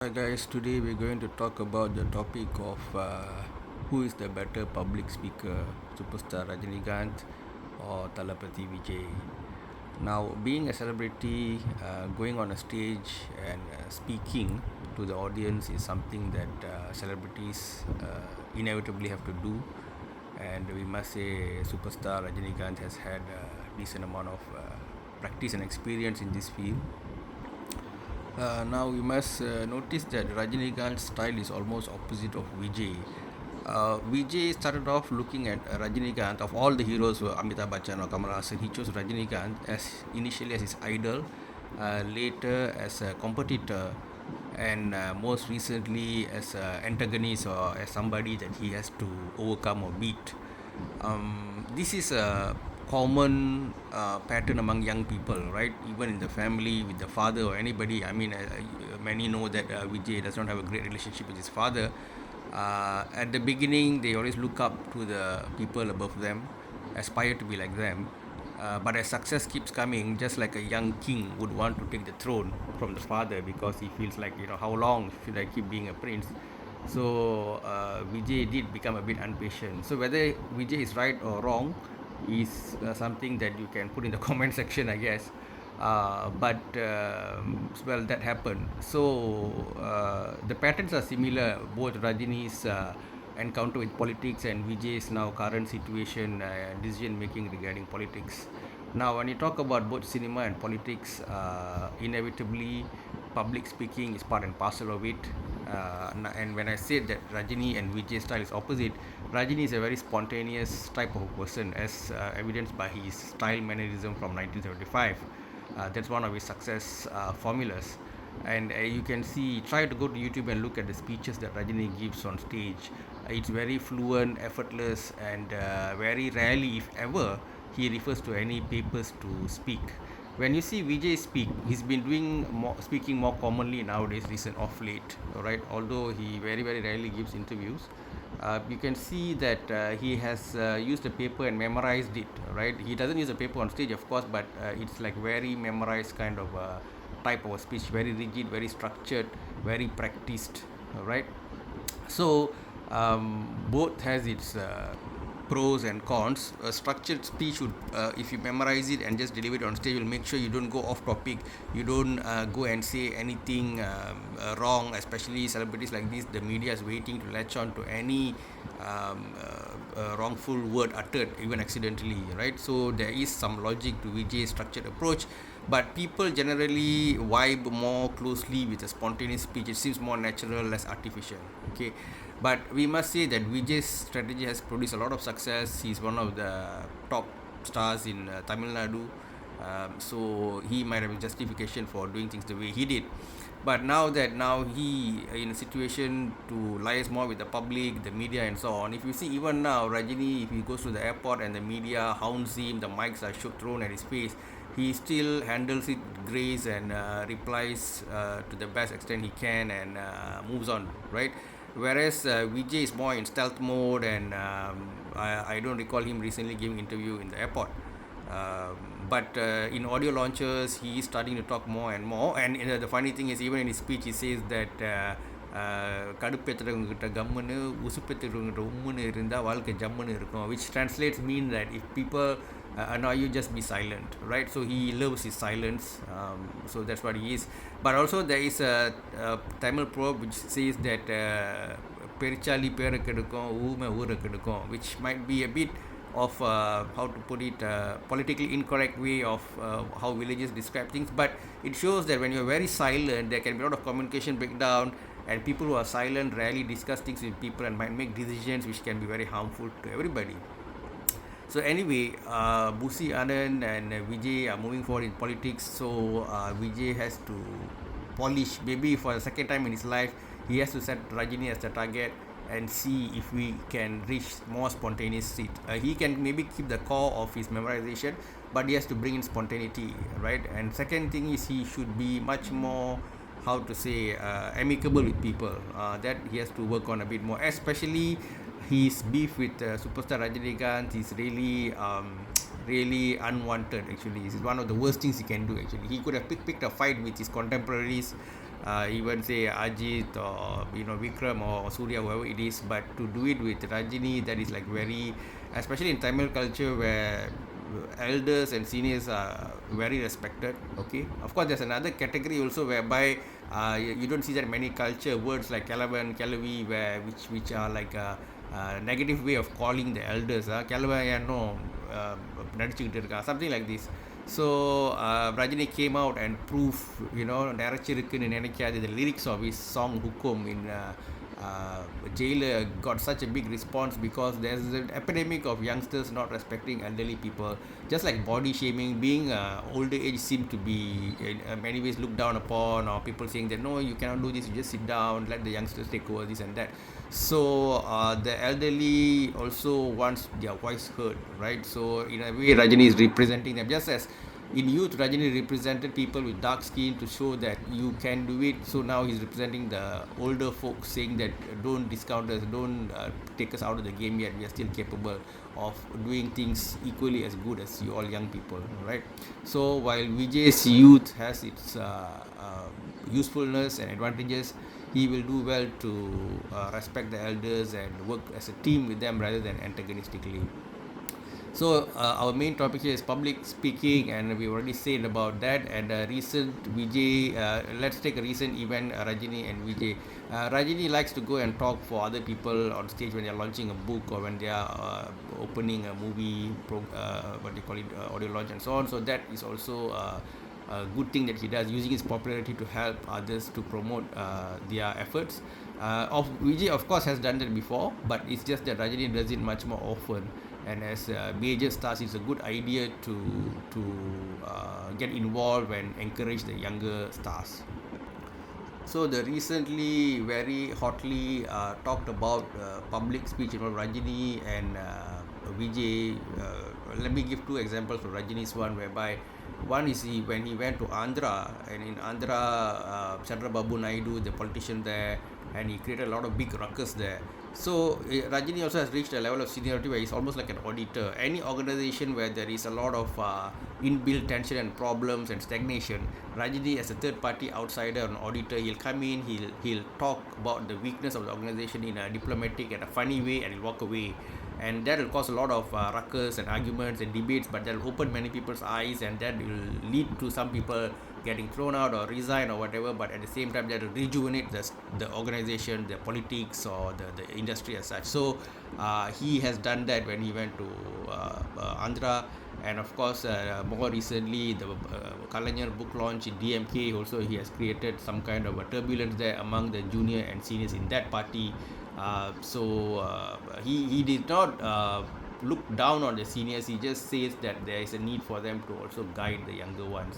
Hi guys, today we're going to talk about the topic of who is the better public speaker, superstar Rajinikanth or Talapati Vijay. Now, being a celebrity, going on a stage and speaking to the audience is something that celebrities inevitably have to do, and we must say superstar Rajinikanth has had a decent amount of practice and experience in this field. Now we must notice that Rajinikanth's style is almost opposite of Vijay. Vijay started off looking at Rajinikanth. Of all the heroes, were Amitabh Bachchan or Kamal Haasan, he chose Rajinikanth as initially as his idol, later as a competitor, and most recently as an antagonist or as somebody that he has to overcome or beat. This is a common pattern among young people, right? Even in the family, with the father or anybody. I mean, many know that Vijay does not have a great relationship with his father. At the beginning, they always look up to the people above them, aspire to be like them. But as success keeps coming, just like a young king would want to take the throne from the father because he feels like, how long should I keep being a prince? So Vijay did become a bit impatient. So whether Vijay is right or wrong is something that you can put in the comment section, I guess. But well, that happened. So the patterns are similar. Both Rajini's encounter with politics and Vijay's now current situation and decision making regarding politics. Now, when you talk about both cinema and politics, inevitably public speaking is part and parcel of it. And when I said that Rajini and Vijay style is opposite, Rajini is a very spontaneous type of person, as evidenced by his style mannerism from 1975. That's one of his success formulas. And you can see, try to go to YouTube and look at the speeches that Rajini gives on stage. It's very fluent, effortless, and very rarely, if ever, he refers to any papers to speak. When you see Vijay speak, he's been doing speaking more commonly nowadays, recent of late, right? Although he very rarely gives interviews, you can see that he has used the paper and memorized it, right? He doesn't use the paper on stage, of course, but it's like very memorized kind of type of a speech, very rigid, very structured, very practiced, right? So both has its pros and cons. A structured speech would, if you memorize it and just deliver it on stage, will make sure you don't go off topic, you don't go and say anything wrong. Especially celebrities like this, the media is waiting to latch on to any wrongful word uttered, even accidentally, right? So there is some logic to Vijay's structured approach, but people generally vibe more closely with a spontaneous speech. It seems more natural, less artificial. Okay, but we must say that Vijay's strategy has produced a lot of success. He's one of the top stars in Tamil Nadu. So he might have a justification for doing things the way he did. But now he in a situation to liaise more with the public, the media, and so on. If you see, even now Rajini, if he goes to the airport and the media hounds him, the mics are thrown at his face, he still handles it with grace and replies to the best extent he can and moves on, right? Whereas Vijay is more in stealth mode, and I don't recall him recently giving interview in the airport. But in audio launches, he is starting to talk more and more. And the funny thing is, even in his speech, he says that கடுப்பேற்றுறவங்ககிட்ட கம்முன்னு உசுப்பேற்றுறவங்ககிட்ட உம்முன்னு இருந்தால் வாழ்க்கை ஜம்முன்னு இருக்கும், which translates mean that if people annoy you, just be silent, right? So he loves his silence, so that's what he is. But also there is a Tamil proverb which says that பெருச்சாலி பேரை கெடுக்கும் ஊமை ஊரை கெடுக்கும், which might be a bit of how to put it, politically incorrect way of how villages describe things. But it shows that when you're very silent, there can be a lot of communication breakdown, and people who are silent rarely discuss things with people and might make decisions which can be very harmful to everybody. So anyway, Busi Anand and Vijay are moving forward in politics. So Vijay has to polish, maybe for the second time in his life, he has to set Rajini as the target and see if we can reach more spontaneous seat. He can maybe keep the core of his memorization, but he has to bring in spontaneity, right? And second thing is, he should be much more, how to say, amicable with people. That he has to work on a bit more, especially his beef with superstar Rajinikanth is really unwanted. Actually, it's one of the worst things he can do. Actually, he could have picked a fight with his contemporaries, even say Ajit or Vikram or Surya, whoever it is, but to do it with Rajini, that is like very, especially in Tamil culture where elders and seniors are very respected. Okay, of course there's another category also whereby you don't see that many culture words like Kalavan, Kalavi, where which are like a negative way of calling the elders. Kalavan, no, something like this. So Rajini came out and proved, நிறைச்சிருக்குன்னு நினைக்காது, the lyrics of his song Hukum in Jailer got such a big response because there's an epidemic of youngsters not respecting elderly people, just like body shaming. Being older age seem to be in many ways looked down upon, or people saying that no, you cannot do this, you just sit down, let the youngsters take over this and that. So the elderly also wants their voice heard, right? So in a way Rajini is representing them, just as in youth Rajini represented people with dark skin to show that you can do it. So now he's representing the older folks, saying that don't discount us, don't take us out of the game yet, we are still capable of doing things equally as good as you all young people, right? So while Vijay's youth has its usefulness and advantages, he will do well to respect the elders and work as a team with them rather than antagonistically. So our main topic here is public speaking, and we already said about that. And recent Vijay, let's take a recent event, Rajini and Vijay. Rajini likes to go and talk for other people on stage when they are launching a book or when they are opening a movie, what they call it, audio launch and so on. So that is also a good thing that he does, using his popularity to help others to promote their efforts. Vijay, of course, has done that before, but it's just that Rajini does it much more often. And as major stars, it's a good idea to get involved and encourage the younger stars. So the recently very hotly talked about public speech involved Rajini and Vijay. Let me give two examples for Rajini's one, whereby one is when he went to Andhra, and in Andhra, Chandrababu Naidu, the politician there, and he created a lot of big ruckus there. So Rajini also has reached a level of seniority where he's almost like an auditor. Any organization where there is a lot of inbuilt tension and problems and stagnation, Rajini as a third party outsider, an auditor, he'll come in, he'll talk about the weakness of the organization in a diplomatic and a funny way, and he'll walk away. And that will cause a lot of ruckus and arguments and debates, but that will open many people's eyes, and that will lead to some people getting thrown out or resign or whatever, but at the same time that will rejuvenate the organization, the politics, or the industry as such. So he has done that when he went to Andhra. And of course, more recently, the Kalaignar book launch in DMK, also he has created some kind of a turbulence there among the junior and seniors in that party. He did not look down on the seniors. He just says that there is a need for them to also guide the younger ones.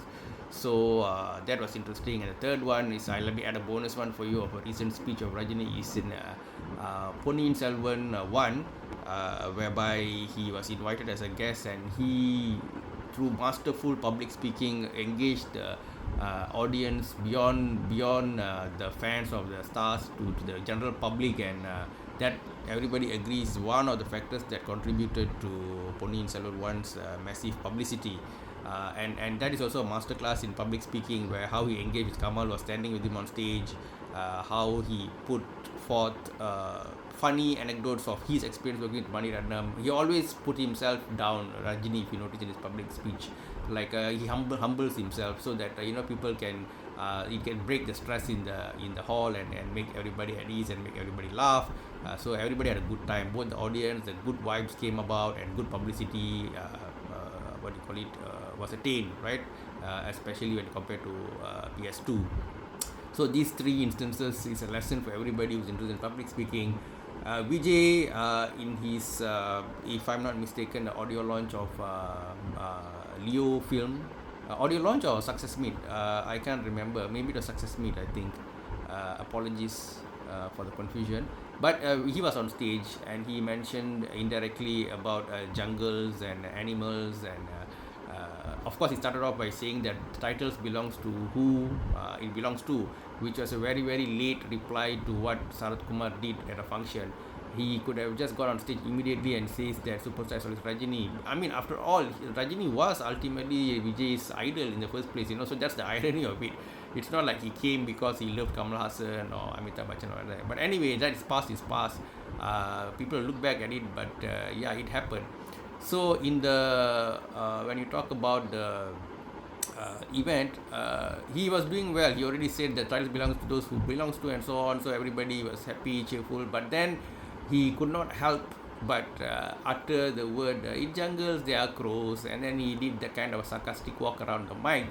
So that was interesting. And the third one is, let me add a bonus one for you of a recent speech of Rajini, is in Ponniyin Selvan 1, whereby he was invited as a guest, and he, through masterful public speaking, engaged the audience beyond the fans of the stars to the general public, and that everybody agrees one of the factors that contributed to Ponniyin Selvan 1's massive publicity. And that is also a masterclass in public speaking, where how he engaged with Kamal, was standing with him on stage, how he put forth funny anecdotes of his experience working with Maniratnam. He always put himself down, Rajini, if you notice in his public speech, like he humbles himself, so that people can he can break the stress in the hall, and make everybody at ease and make everybody laugh. So everybody had a good time, both the audience, the good vibes came about, and good publicity was attained, right? Especially when compared to PS2. So these three instances is a lesson for everybody who's interested in public speaking. Vijay, in his, if I'm not mistaken, the audio launch of Leo film, audio launch or success meet, I can't remember, maybe the success meet, I think. Apologies for the confusion, but he was on stage, and he mentioned indirectly about jungles and animals, and of course he started off by saying that titles belongs to who it belongs to, which was a very very late reply to what Sarath Kumar did at a function. He could have just got on stage immediately and says that superstar is Rajini. I mean, after all, Rajini was ultimately Vijay's idol in the first place, so that's the irony of it. It's not like he came because he loved Kamal Hassan or Amitabh Bachchan or that. But anyway, that is past is past. People look back at it, but yeah, it happened. So in the when you talk about the event, he was doing well. He already said that title belongs to those who belongs to, and so on. So everybody was happy, cheerful. But then he could not help but utter the word, "In jungles there are crows," and then he did the kind of a sarcastic walk around the mic,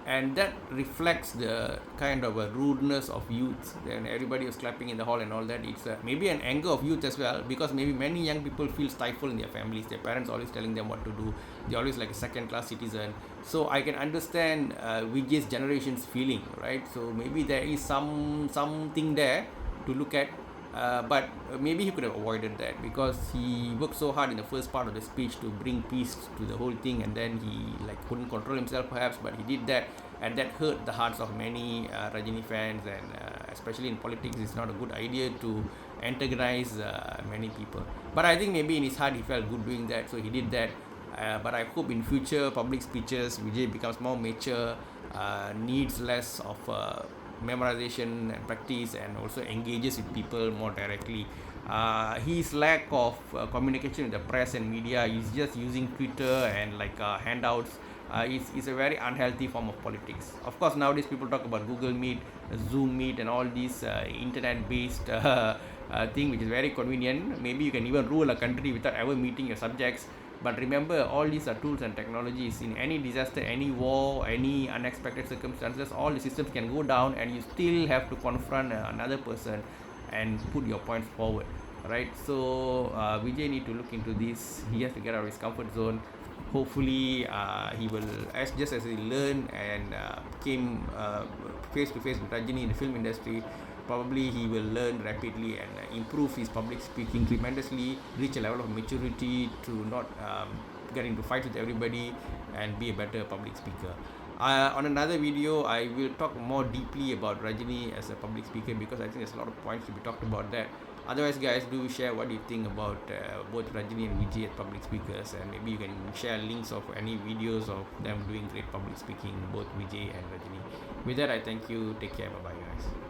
and that reflects the kind of a rudeness of youth. Then everybody was clapping in the hall and all that. It's maybe an anger of youth as well, because maybe many young people feel stifled in their families. Their parents always telling them what to do. They're always like a second class citizen. So I can understand Vijay's generation's feeling, right? So maybe there is something there to look at. But maybe he could have avoided that, because he worked so hard in the first part of the speech to bring peace to the whole thing, and then he like couldn't control himself perhaps, but he did that, and that hurt the hearts of many Rajini fans, and especially in politics, it's not a good idea to antagonize many people. But I think maybe in his heart he felt good doing that, so he did that. But I hope in future public speeches Vijay becomes more mature, needs less of memorization and practice, and also engages with people more directly. His lack of communication with the press and media, is just using Twitter and like handouts, is a very unhealthy form of politics. Of course, nowadays people talk about Google Meet, Zoom Meet, and all these internet-based thing, which is very convenient. Maybe you can even rule a country without ever meeting your subjects. But remember, all these are tools and technologies. In any disaster, any war, any unexpected circumstances, all the systems can go down, and you still have to confront another person and put your points forward. Right? So Vijay need to look into this. He has to get out of his comfort zone. Hopefully, he will, just as he learned and came face to face with Rajini in the film industry, probably he will learn rapidly and improve his public speaking tremendously, reach a level of maturity to not get into fights with everybody, and be a better public speaker. On another video, I will talk more deeply about Rajini as a public speaker, because I think there's a lot of points to be talked about that. Otherwise, guys, do share what you think about both Rajini and Vijay as public speakers, and maybe you can share links of any videos of them doing great public speaking, both Vijay and Rajini. With that, I thank you. Take care. Bye bye, guys.